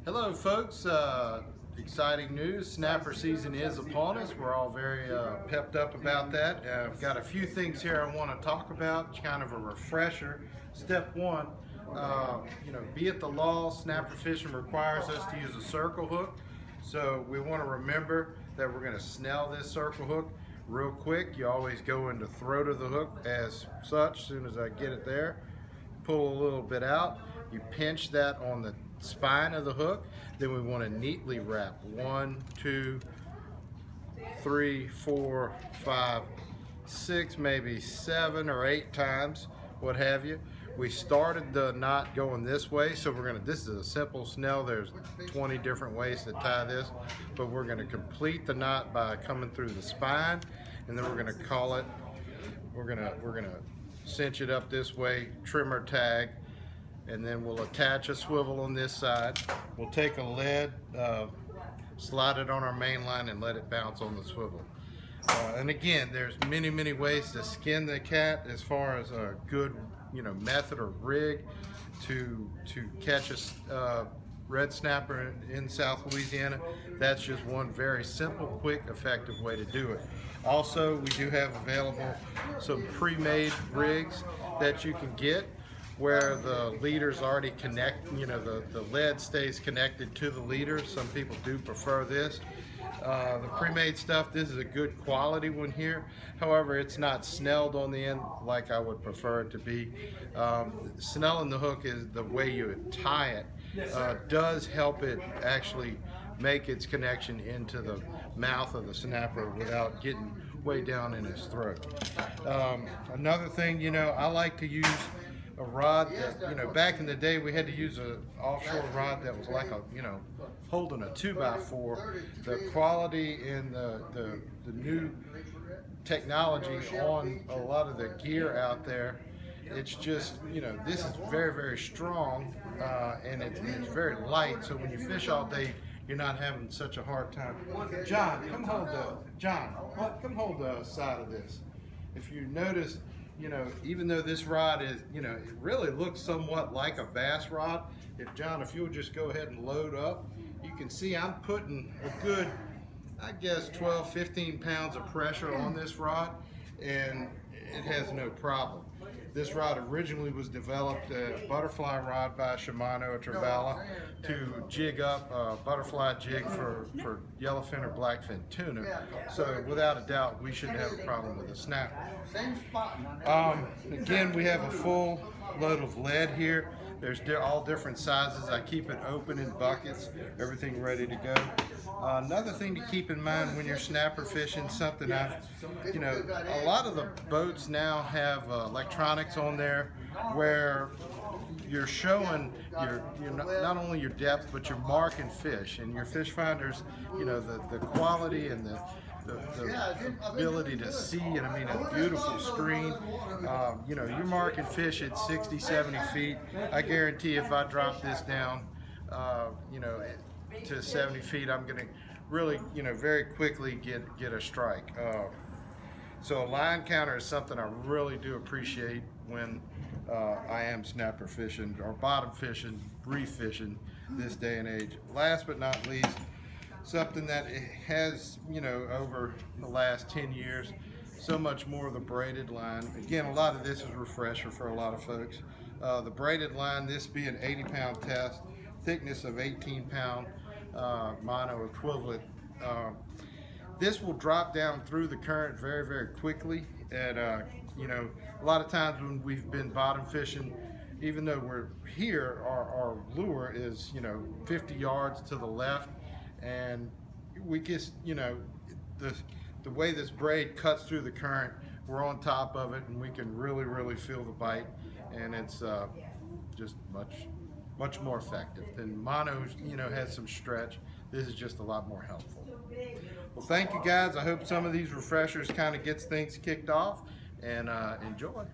Hello folks, exciting news. Snapper season is upon us. We're all very pepped up about that. I've got a few things here I want to talk about, kind of a refresher. Step one, be it the law, snapper fishing requires us to use a circle hook. So we want to remember that we're going to snell this circle hook real quick. You always go in the throat of the hook as such. As soon as I get it there, pull a little bit out. You pinch that on the spine of the hook. Then we want to neatly wrap 1, 2, 3, 4, 5, 6, maybe 7 or 8 times, what have you. We started the knot going this way, so this is a simple snell. There's 20 different ways to tie this, but we're going to complete the knot by coming through the spine, and then we're going to call it, we're going to cinch it up this way, trimmer tag, and then we'll attach a swivel on this side. We'll take a lead, slide it on our main line and let it bounce on the swivel. And again, there's many ways to skin the cat as far as a good method or rig to catch a red snapper in South Louisiana. That's just one very simple, quick, effective way to do it. Also, we do have available some pre-made rigs that you can get where the leader's already the lead stays connected to the leader. Some people do prefer this. The pre-made stuff, this is a good quality one here. However, it's not snelled on the end like I would prefer it to be. Snelling the hook is the way you tie it. Does help it actually make its connection into the mouth of the snapper without getting way down in his throat. Another thing, I like to use a rod that, back in the day we had to use an offshore rod that was like holding a 2x4. The quality and the new technology on a lot of the gear out there, it's just, this is very strong, and it's very light, so when you fish all day, you're not having such a hard time. John, come hold the side of this. If you notice, even though this rod is, it really looks somewhat like a bass rod. If you'll just go ahead and load up, you can see I'm putting a good, I guess, 12, 15 pounds of pressure on this rod, and it has no problem. This rod originally was developed, a butterfly rod by Shimano, a Trevally, to jig up a butterfly jig for yellowfin or blackfin tuna. So without a doubt, we shouldn't have a problem with a snapper. Again, we have a full load of lead here. There's all different sizes. I keep it open in buckets, everything ready to go. Another thing to keep in mind when you're snapper fishing, something a lot of the boats now have electronics on there where you're showing not only your depth, but you're marking fish, and your fish finders, the quality and the ability to see, and a beautiful screen. You're marking fish at 60, 70 feet. I guarantee if I drop this down, to 70 feet, I'm going to really, very quickly get a strike. So a line counter is something I really do appreciate when I am snapper fishing or bottom fishing, reef fishing this day and age. Last but not least, something that has, over the last 10 years, so much more of the braided line. Again, a lot of this is a refresher for a lot of folks. The braided line, this being an 80-pound test, thickness of 18-pound mono equivalent. This will drop down through the current very quickly. And a lot of times when we've been bottom fishing, even though we're here, our lure is 50 yards to the left, and we just the way this braid cuts through the current, we're on top of it, and we can really feel the bite, and it's just much more effective. Than monos, has some stretch. This is just a lot more helpful. Well, thank you guys. I hope some of these refreshers kind of gets things kicked off, and enjoy.